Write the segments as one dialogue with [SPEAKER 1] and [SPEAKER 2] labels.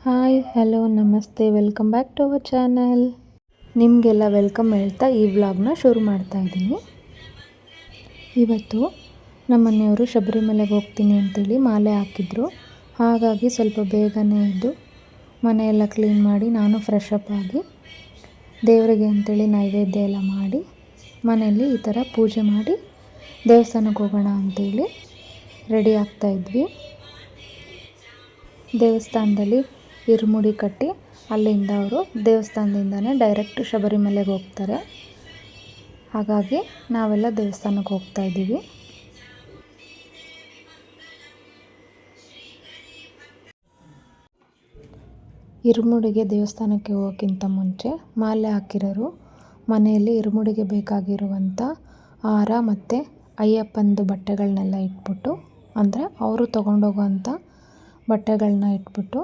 [SPEAKER 1] Hi hello ನಮಸ್ತೆ welcome back to our channel. ನಿಮಗೆಲ್ಲ welcome ಹೇಳ್ತಾ ಈ ವ್ಲಾಗ್ನ ಶುರು ಮಾಡ್ತಾ ಇದ್ದೀನಿ. ಇವತ್ತು ನಮ್ಮ ಮನೆಯವರು ಶಬರಿಮಲೆಗೆ ಹೋಗ್ತೀನಿ ಅಂತೇಳಿ ಮಾಲೆ ಹಾಕಿದ್ರು. ಹಾಗಾಗಿ ಸ್ವಲ್ಪ ಬೇಗನೆ ಎದ್ದು ಮನೆಯೆಲ್ಲ ಕ್ಲೀನ್ ಮಾಡಿ ನಾನು ಫ್ರೆಶ್ ಅಪ್ ಆಗಿ ದೇವರಿಗೆ ಅಂತೇಳಿ ನೈವೇದ್ಯ ಎಲ್ಲ ಮಾಡಿ ಮನೆಯಲ್ಲಿ ಈ ಥರ ಪೂಜೆ ಮಾಡಿ ದೇವಸ್ಥಾನಕ್ಕೆ ಹೋಗೋಣ ಅಂತೇಳಿ ರೆಡಿ ಆಗ್ತಾಯಿದ್ವಿ. ದೇವಸ್ಥಾನದಲ್ಲಿ ಇರುಮುಡಿ ಕಟ್ಟಿ ಅಲ್ಲಿಂದ ಅವರು ದೇವಸ್ಥಾನದಿಂದನೇ ಡೈರೆಕ್ಟ್ ಶಬರಿಮಲೆಗೆ ಹೋಗ್ತಾರೆ. ಹಾಗಾಗಿ ನಾವೆಲ್ಲ ದೇವಸ್ಥಾನಕ್ಕೆ ಹೋಗ್ತಾ ಇದ್ದೀವಿ. ಇರುಮುಡಿಗೆ ದೇವಸ್ಥಾನಕ್ಕೆ ಹೋಗೋಕ್ಕಿಂತ ಮುಂಚೆ ಮಾಲೆ ಹಾಕಿರೋರು ಮನೆಯಲ್ಲಿ ಇರುಮುಡಿಗೆ ಬೇಕಾಗಿರುವಂಥ ಹಾರ ಮತ್ತು ಅಯ್ಯಪ್ಪಂದು ಬಟ್ಟೆಗಳನ್ನೆಲ್ಲ ಇಟ್ಬಿಟ್ಟು, ಅಂದರೆ ಅವರು ತೊಗೊಂಡೋಗೋವಂಥ ಬಟ್ಟೆಗಳನ್ನ ಇಟ್ಬಿಟ್ಟು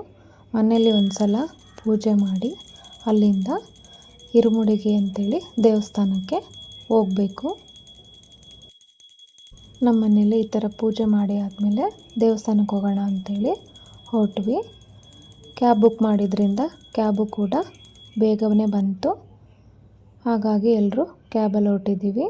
[SPEAKER 1] ಮನೆಯಲ್ಲಿ ಒಂದು ಸಲ ಪೂಜೆ ಮಾಡಿ ಅಲ್ಲಿಂದ ಇರುಮುಡಿಗೆ ಅಂತೇಳಿ ದೇವಸ್ಥಾನಕ್ಕೆ ಹೋಗಬೇಕು. ನಮ್ಮ ಮನೇಲಿ ಈ ಥರ ಪೂಜೆ ಮಾಡಿ ಆದಮೇಲೆ ದೇವಸ್ಥಾನಕ್ಕೆ ಹೋಗೋಣ ಅಂಥೇಳಿ ಹೊರಟ್ವಿ. ಕ್ಯಾಬ್ ಬುಕ್ ಮಾಡಿದ್ರಿಂದ ಕ್ಯಾಬು ಕೂಡ ಬೇಗನೆ ಬಂತು. ಹಾಗಾಗಿ ಎಲ್ಲರೂ ಕ್ಯಾಬಲ್ಲಿ ಹೊರಟಿದ್ದೀವಿ.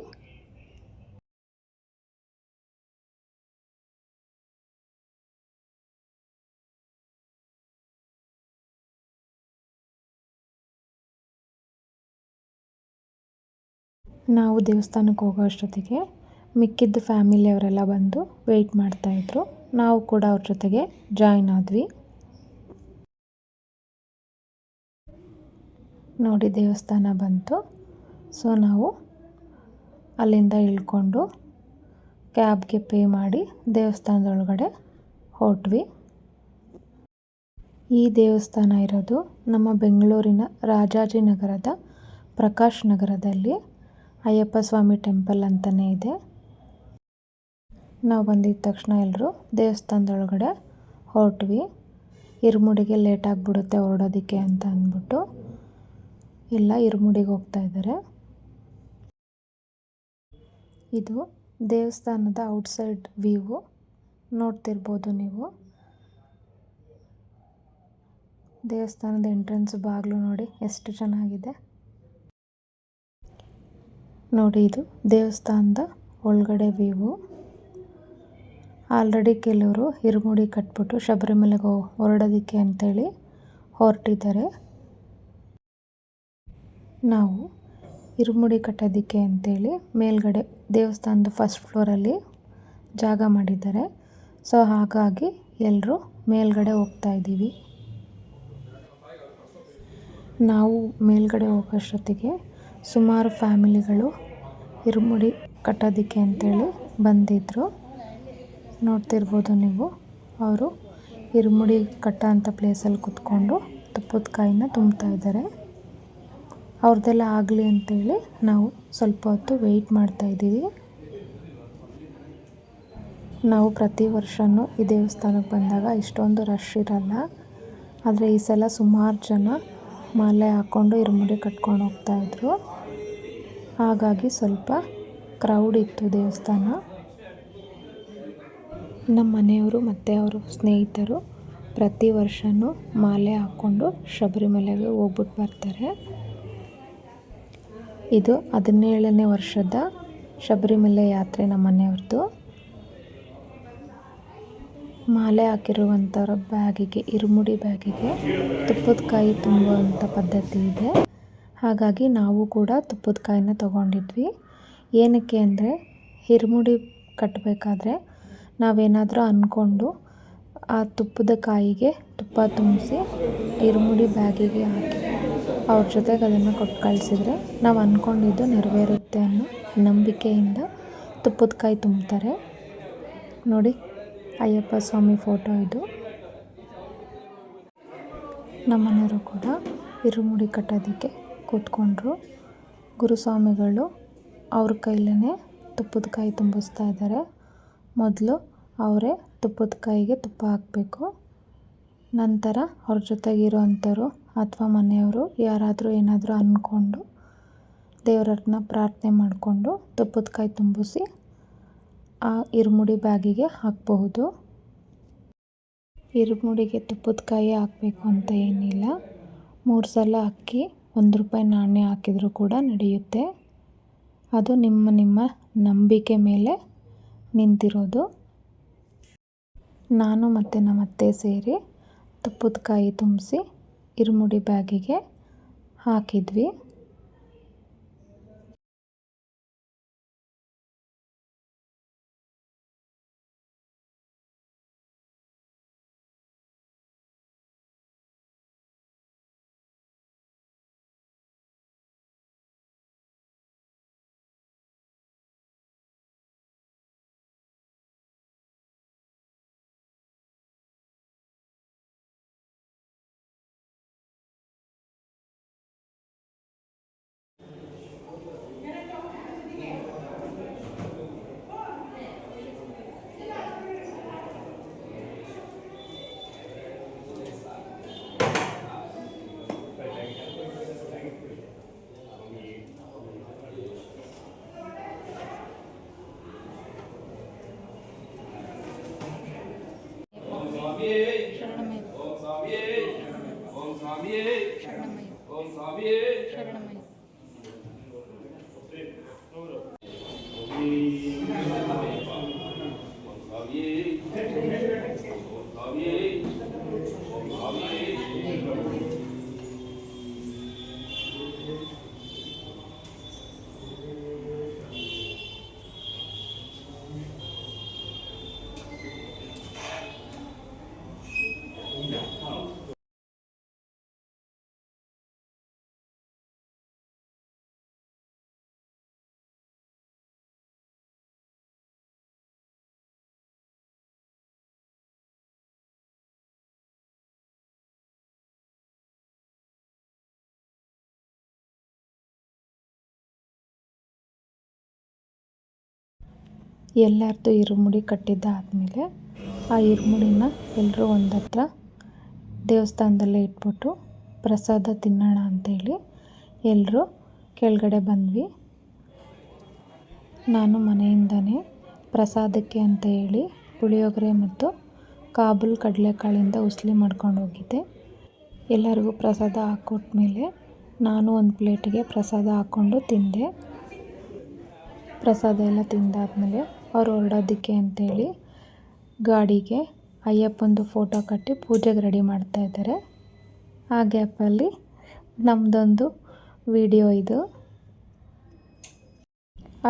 [SPEAKER 1] ನಾವು ದೇವಸ್ಥಾನಕ್ಕೆ ಹೋಗೋ ಅಷ್ಟೊತ್ತಿಗೆ ಮಿಕ್ಕಿದ್ದ ಫ್ಯಾಮಿಲಿಯವರೆಲ್ಲ ಬಂದು ವೆಯ್ಟ್ ಮಾಡ್ತಾಯಿದ್ರು. ನಾವು ಕೂಡ ಅವ್ರ ಜೊತೆಗೆ ಜಾಯ್ನ್ ಆದ್ವಿ. ನೋಡಿ ದೇವಸ್ಥಾನ ಬಂತು. ಸೊ ನಾವು ಅಲ್ಲಿಂದ ಇಳ್ಕೊಂಡು ಕ್ಯಾಬ್ಗೆ ಪೇ ಮಾಡಿ ದೇವಸ್ಥಾನದೊಳಗಡೆ ಹೊರಟ್ವಿ. ಈ ದೇವಸ್ಥಾನ ಇರೋದು ನಮ್ಮ ಬೆಂಗಳೂರಿನ ರಾಜಾಜಿನಗರದ ಪ್ರಕಾಶ್ ನಗರದಲ್ಲಿ ಅಯ್ಯಪ್ಪ ಸ್ವಾಮಿ ಟೆಂಪಲ್ ಅಂತಲೇ ಇದೆ. ನಾವು ಬಂದಿದ್ದ ತಕ್ಷಣ ಎಲ್ಲರೂ ದೇವಸ್ಥಾನದೊಳಗಡೆ ಹೊರಟ್ವಿ. ಇರುಮುಡಿಗೆ ಲೇಟ್ ಆಗಿಬಿಡುತ್ತೆ ಹೊರಡೋದಕ್ಕೆ ಅಂತ ಅಂದ್ಬಿಟ್ಟು ಎಲ್ಲ ಇರುಮುಡಿಗೆ ಹೋಗ್ತಾ ಇದ್ದಾರೆ. ಇದು ದೇವಸ್ಥಾನದ ಔಟ್ಸೈಡ್ ವ್ಯೂ ನೋಡ್ತಿರ್ಬೋದು ನೀವು. ದೇವಸ್ಥಾನದ ಎಂಟ್ರೆನ್ಸ್ ಬಾಗಿಲು ನೋಡಿ ಎಷ್ಟು ಚೆನ್ನಾಗಿದೆ ನೋಡಿ. ಇದು ದೇವಸ್ಥಾನದ ಒಳಗಡೆ ವ್ಯೂ. ಆಲ್ರೆಡಿ ಕೆಲವರು ಇರುಮುಡಿ ಕಟ್ಬಿಟ್ಟು ಶಬರಿಮಲೆಗೆ ಹೊರಡೋದಕ್ಕೆ ಅಂತೇಳಿ ಹೊರಟಿದ್ದಾರೆ. ನಾವು ಇರುಮುಡಿ ಕಟ್ಟೋದಕ್ಕೆ ಅಂತೇಳಿ ಮೇಲ್ಗಡೆ ದೇವಸ್ಥಾನದ ಫಸ್ಟ್ ಫ್ಲೋರಲ್ಲಿ ಜಾಗ ಮಾಡಿದ್ದಾರೆ. ಸೊ ಹಾಗಾಗಿ ಎಲ್ಲರೂ ಮೇಲ್ಗಡೆ ಹೋಗ್ತಾ ಇದ್ದೀವಿ. ನಾವು ಮೇಲ್ಗಡೆ ಹೋಗೋಷ್ಟೊತ್ತಿಗೆ ಸುಮಾರು ಫ್ಯಾಮಿಲಿಗಳು ಇರುಮುಡಿ ಕಟ್ಟೋದಕ್ಕೆ ಅಂತೇಳಿ ಬಂದಿದ್ದರು. ನೋಡ್ತಿರ್ಬೋದು ನೀವು. ಅವರು ಇರುಮುಡಿ ಕಟ್ಟೋ ಅಂಥ ಪ್ಲೇಸಲ್ಲಿ ಕೂತ್ಕೊಂಡು ತುಪ್ಪದ ಕಾಯಿನ ತುಂಬ್ತಾ ಇದ್ದಾರೆ. ಅವ್ರದ್ದೆಲ್ಲ ಆಗಲಿ ಅಂತೇಳಿ ನಾವು ಸ್ವಲ್ಪ ಹೊತ್ತು ವೆಯ್ಟ್ ಮಾಡ್ತಾಯಿದ್ದೀವಿ. ನಾವು ಪ್ರತಿ ವರ್ಷವೂ ಈ ದೇವಸ್ಥಾನಕ್ಕೆ ಬಂದಾಗ ಇಷ್ಟೊಂದು ರಶ್ ಇರಲ್ಲ. ಆದರೆ ಈ ಸಲ ಸುಮಾರು ಜನ ಮಾಲೆ ಹಾಕ್ಕೊಂಡು ಇರುಮುಡಿ ಕಟ್ಕೊಂಡು ಹೋಗ್ತಾಯಿದ್ರು. ಹಾಗಾಗಿ ಸ್ವಲ್ಪ ಕ್ರೌಡ್ ಇತ್ತು ದೇವಸ್ಥಾನ. ನಮ್ಮ ಮನೆಯವರು ಮತ್ತು ಅವರು ಸ್ನೇಹಿತರು ಪ್ರತಿ ವರ್ಷವೂ ಮಾಲೆ ಹಾಕ್ಕೊಂಡು ಶಬರಿಮಲೆಗೆ ಹೋಗ್ಬಿಟ್ಟು ಬರ್ತಾರೆ. ಇದು 17ನೇ ವರ್ಷದ ಶಬರಿಮಲೆ ಯಾತ್ರೆ ನಮ್ಮ ಮನೆಯವ್ರದ್ದು. ಮಾಲೆ ಹಾಕಿರುವಂಥವ್ರ ಬ್ಯಾಗಿಗೆ, ಇರುಮುಡಿ ಬ್ಯಾಗಿಗೆ ತುಪ್ಪದ ಕಾಯಿ ತುಂಬುವಂಥ ಪದ್ಧತಿ ಇದೆ. ಹಾಗಾಗಿ ನಾವು ಕೂಡ ತುಪ್ಪದ ಕಾಯಿನ ತೊಗೊಂಡಿದ್ವಿ. ಏನಕ್ಕೆ ಅಂದರೆ ಇರುಮುಡಿ ಕಟ್ಟಬೇಕಾದ್ರೆ ನಾವೇನಾದರೂ ಅಂದ್ಕೊಂಡು ಆ ತುಪ್ಪದ ಕಾಯಿಗೆ ತುಪ್ಪ ತುಂಬಿಸಿ ಇರುಮುಡಿ ಬ್ಯಾಗಿಗೆ ಹಾಕಿ ಅವ್ರ ಜೊತೆಗೆ ಅದನ್ನು ಕೊಟ್ಟು ಕಳಿಸಿದ್ರೆ ನಾವು ಅಂದ್ಕೊಂಡಿದ್ದು ನೆರವೇರುತ್ತೆ ಅನ್ನೋ ನಂಬಿಕೆಯಿಂದ ತುಪ್ಪದ ಕಾಯಿ ತುಂಬ್ತಾರೆ. ನೋಡಿ ಅಯ್ಯಪ್ಪ ಸ್ವಾಮಿ ಫೋಟೋ ಇದು. ನಮ್ಮನೆಯವರು ಕೂಡ ಇರುಮುಡಿ ಕಟ್ಟೋದಕ್ಕೆ ಕೂತ್ಕೊಂಡ್ರು. ಗುರುಸ್ವಾಮಿಗಳು ಅವ್ರ ಕೈಲೇ ತುಪ್ಪದ ಕಾಯಿ ತುಂಬಿಸ್ತಾ ಇದ್ದಾರೆ. ಮೊದಲು ಅವರೇ ತುಪ್ಪದ ಕಾಯಿಗೆ ತುಪ್ಪ ಹಾಕಬೇಕು. ನಂತರ ಅವ್ರ ಜೊತೆಗಿರೋ ಅಂಥವ್ರು ಅಥವಾ ಮನೆಯವರು ಯಾರಾದರೂ ಏನಾದರೂ ಅಂದ್ಕೊಂಡು ದೇವರನ್ನ ಪ್ರಾರ್ಥನೆ ಮಾಡಿಕೊಂಡು ತುಪ್ಪದ ಕಾಯಿ ತುಂಬಿಸಿ ಆ ಇರುಮುಡಿ ಬ್ಯಾಗಿಗೆ ಹಾಕಬಹುದು. ಇರುಮುಡಿಗೆ ತುಪ್ಪದ ಕಾಯಿ ಹಾಕಬೇಕು ಅಂತ ಏನಿಲ್ಲ. 3 ಸಲ ಅಕ್ಕಿ 1 ರೂಪಾಯಿ ನಾಣ್ಯ ಹಾಕಿದರೂ ಕೂಡ ನಡೆಯುತ್ತೆ. ಅದು ನಿಮ್ಮ ನಂಬಿಕೆ ಮೇಲೆ ನಿಂತಿರೋದು. ನಾನು ಮತ್ತು ನಮ್ಮ ಅತ್ತೆ ಸೇರಿ ತುಪ್ಪದ ಕಾಯಿ ತುಂಬಿಸಿ ಇರುಮುಡಿ ಬ್ಯಾಗಿಗೆ ಹಾಕಿದ್ವಿ. ಎಲ್ಲರದ್ದು ಇರುಮುಡಿ ಕಟ್ಟಿದ್ದಾದಮೇಲೆ ಆ ಇರುಮುಡಿನ ಎಲ್ಲರೂ ಒಂದು ಹತ್ರ ದೇವಸ್ಥಾನದಲ್ಲೇ ಇಟ್ಬಿಟ್ಟು ಪ್ರಸಾದ ತಿನ್ನೋಣ ಅಂತೇಳಿ ಎಲ್ಲರೂ ಕೆಳಗಡೆ ಬಂದ್ವಿ. ನಾನು ಮನೆಯಿಂದನೇ ಪ್ರಸಾದಕ್ಕೆ ಅಂತ ಹೇಳಿ ಪುಳಿಯೋಗರೆ ಮತ್ತು ಕಾಬೂಲ್ ಕಡಲೆಕಾಳಿಂದ ಉಸ್ಲಿ ಮಾಡ್ಕೊಂಡು ಹೋಗಿದ್ದೆ. ಎಲ್ಲರಿಗೂ ಪ್ರಸಾದ ಹಾಕ್ಕೊಟ್ಮೇಲೆ ನಾನು ಒಂದು ಪ್ಲೇಟಿಗೆ ಪ್ರಸಾದ ಹಾಕ್ಕೊಂಡು ತಿಂದೆ. ಪ್ರಸಾದ ಎಲ್ಲ ತಿಂದಾದಮೇಲೆ ಅವ್ರು ಹೊರಡೋದಕ್ಕೆ ಅಂತೇಳಿ ಗಾಡಿಗೆ ಅಯ್ಯಪ್ಪಂದು ಫೋಟೋ ಕಟ್ಟಿ ಪೂಜೆಗೆ ರೆಡಿ ಮಾಡ್ತಾಯಿದ್ದಾರೆ. ಆ ಗ್ಯಾಪಲ್ಲಿ ನಮ್ಮದೊಂದು ವಿಡಿಯೋ ಇದು.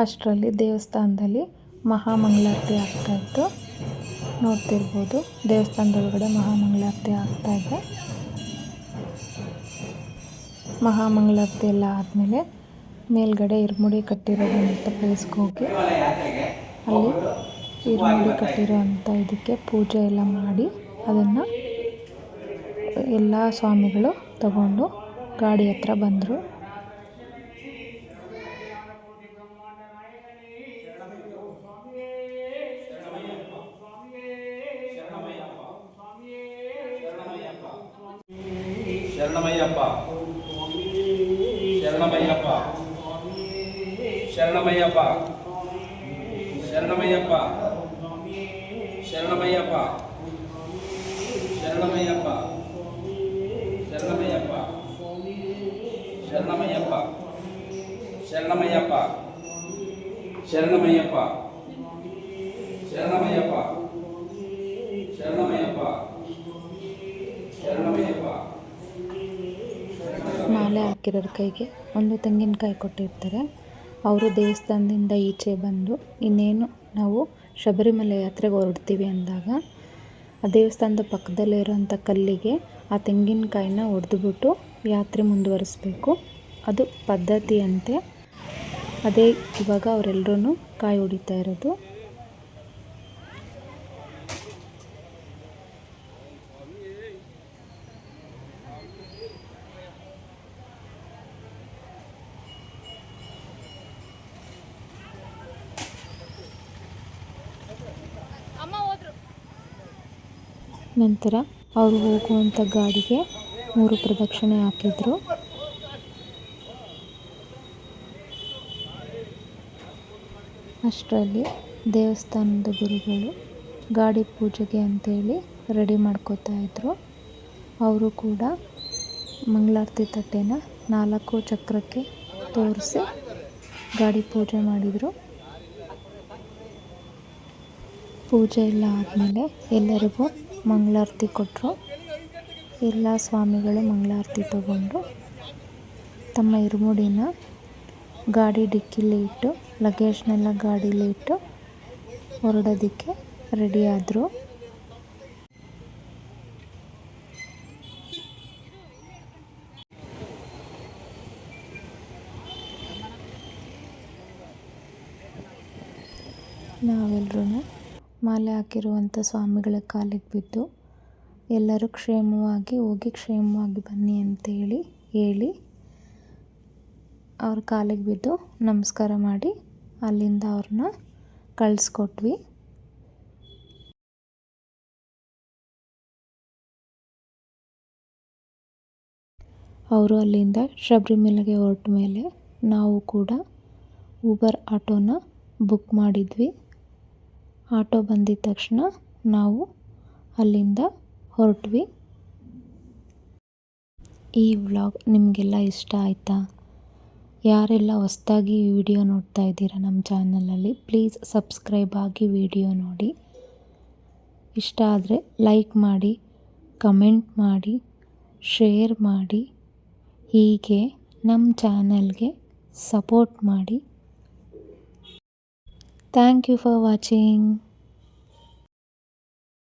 [SPEAKER 1] ಅಷ್ಟರಲ್ಲಿ ದೇವಸ್ಥಾನದಲ್ಲಿ ಮಹಾಮಂಗಳಾರತಿ ಆಗ್ತಾಯಿತ್ತು, ನೋಡ್ತಿರ್ಬೋದು. ದೇವಸ್ಥಾನದೊಳಗಡೆ ಮಹಾಮಂಗಳಾರತಿ ಆಗ್ತಾಯಿದೆ. ಮಹಾಮಂಗಳಾರತಿ ಎಲ್ಲ ಆದಮೇಲೆ ಮೇಲ್ಗಡೆ ಇರುಮುಡಿ ಕಟ್ಟಿರೋದಂಥ ಪ್ಲೇಸ್ಗೆ ಹೋಗಿ ಅಲ್ಲಿ ಇರುಮುಡಿ ಕಟ್ಟಿರೋ ಅಂಥ ಇದಕ್ಕೆ ಪೂಜೆ ಎಲ್ಲ ಮಾಡಿ ಅದನ್ನು ಎಲ್ಲ ಸ್ವಾಮಿಗಳು ತಗೊಂಡು ಗಾಡಿ ಹತ್ರ ಬಂದರು.
[SPEAKER 2] ಶರಣಮಯ್ಯಪ್ಪ ಶರಣಮಯ್ಯಪ್ಪ ಶರಣಮಯ್ಯಪ್ಪ ಶರಣಮಯ್ಯಪ್ಪ ಶರಣಮಯ್ಯಪ್ಪ ಶರಣಮಯ್ಯಪ್ಪ ಶರಣಮಯ್ಯಪ್ಪ ಶರಣಮಯ್ಯಪ್ಪ ಶರಣಮಯ್ಯಪ್ಪ ಶರಣಮಯ್ಯಪ್ಪ ಶರಣಮಯ್ಯಪ್ಪ ಶರಣಮಯ್ಯಪ್ಪ ಶರಣಮಯ್ಯಪ್ಪ.
[SPEAKER 1] ಮಾಲೆ ಹಾಕಿರೋರ ಕೈಗೆ ಒಂದು ತೆಂಗಿನಕಾಯಿ ಕೊಟ್ಟಿರ್ತಾರೆ. ಅವರು ದೇವಸ್ಥಾನದಿಂದ ಈಚೆ ಬಂದು ಇನ್ನೇನು ನಾವು ಶಬರಿಮಲೆ ಯಾತ್ರೆಗೆ ಹೊರಡ್ತೀವಿ ಅಂದಾಗ ಆ ದೇವಸ್ಥಾನದ ಪಕ್ಕದಲ್ಲೇ ಇರೋಂಥ ಕಲ್ಲಿಗೆ ಆ ತೆಂಗಿನಕಾಯಿನ ಹೊಡೆದ್ಬಿಟ್ಟು ಯಾತ್ರೆ ಮುಂದುವರಿಸ್ಬೇಕು. ಅದು ಪದ್ಧತಿಯಂತೆ. ಅದೇ ಇವಾಗ ಅವರೆಲ್ಲರೂ ಕಾಯಿ ಹೊಡಿತಾ ಇರೋದು. ನಂತರ ಅವರು ಹೋಗುವಂಥ ಗಾಡಿಗೆ 3 ಪ್ರದಕ್ಷಿಣೆ ಹಾಕಿದ್ರು. ಅಷ್ಟರಲ್ಲಿ ದೇವಸ್ಥಾನದ ಗುರುಗಳು ಗಾಡಿ ಪೂಜೆಗೆ ಅಂತೇಳಿ ರೆಡಿ ಮಾಡ್ಕೋತಾ ಇದ್ರು. ಅವರು ಕೂಡ ಮಂಗಳಾರತಿ ತಟ್ಟೆನ 4 ಚಕ್ರಕ್ಕೆ ತೋರಿಸಿ ಗಾಡಿ ಪೂಜೆ ಮಾಡಿದರು. ಪೂಜೆ ಎಲ್ಲ ಆದಮೇಲೆ ಎಲ್ಲರಿಗೂ ಮಂಗಳಾರತಿ ಕೊಟ್ಟರು. ಎಲ್ಲ ಸ್ವಾಮಿಗಳು ಮಂಗಳಾರತಿ ತಗೊಂಡು ತಮ್ಮ ಇರುಮುಡಿನ ಗಾಡಿ ಡಿಕ್ಕಿಲಿ ಇಟ್ಟು ಲಗೇಜ್ನೆಲ್ಲ ಗಾಡೀಲಿ ಇಟ್ಟು ಹೊರಡೋದಕ್ಕೆ ರೆಡಿ ಆದರು. ನಾವೆಲ್ಲರೂ ಮಾಲೆ ಹಾಕಿರುವಂಥ ಸ್ವಾಮಿಗಳ ಕಾಲಿಗೆ ಬಿದ್ದು ಎಲ್ಲರೂ ಕ್ಷೇಮವಾಗಿ ಹೋಗಿ ಕ್ಷೇಮವಾಗಿ ಬನ್ನಿ ಅಂತೇಳಿ ಹೇಳಿ ಅವ್ರ ಕಾಲಿಗೆ ಬಿದ್ದು ನಮಸ್ಕಾರ ಮಾಡಿ ಅಲ್ಲಿಂದ ಅವ್ರನ್ನ ಕಳಿಸ್ಕೊಟ್ವಿ. ಅವರು ಅಲ್ಲಿಂದ ಶಬರಿಮಲೆಗೆ ಹೊರಟ ಮೇಲೆ ನಾವು ಕೂಡ ಊಬರ್ ಆಟೋನ ಬುಕ್ ಮಾಡಿದ್ವಿ. ಆಟೋ ಬಂದಿದ ತಕ್ಷಣ ನಾವು ಅಲ್ಲಿಂದ ಹೊರಟ್ವಿ. ಈ ವ್ಲಾಗ್ ನಿಮಗೆಲ್ಲ ಇಷ್ಟ ಆಯಿತಾ? ಯಾರೆಲ್ಲ ಹೊಸದಾಗಿ ಈ ವಿಡಿಯೋ ನೋಡ್ತಾ ಇದ್ದೀರಾ ನಮ್ಮ ಚಾನಲಲ್ಲಿ, ಪ್ಲೀಸ್ ಸಬ್ಸ್ಕ್ರೈಬ್ ಆಗಿ ವಿಡಿಯೋ ನೋಡಿ. ಇಷ್ಟ ಆದರೆ ಲೈಕ್ ಮಾಡಿ, ಕಮೆಂಟ್ ಮಾಡಿ, ಶೇರ್ ಮಾಡಿ. ಹೀಗೆ ನಮ್ಮ ಚಾನಲ್ಗೆ ಸಪೋರ್ಟ್ ಮಾಡಿ. Thank you for watching.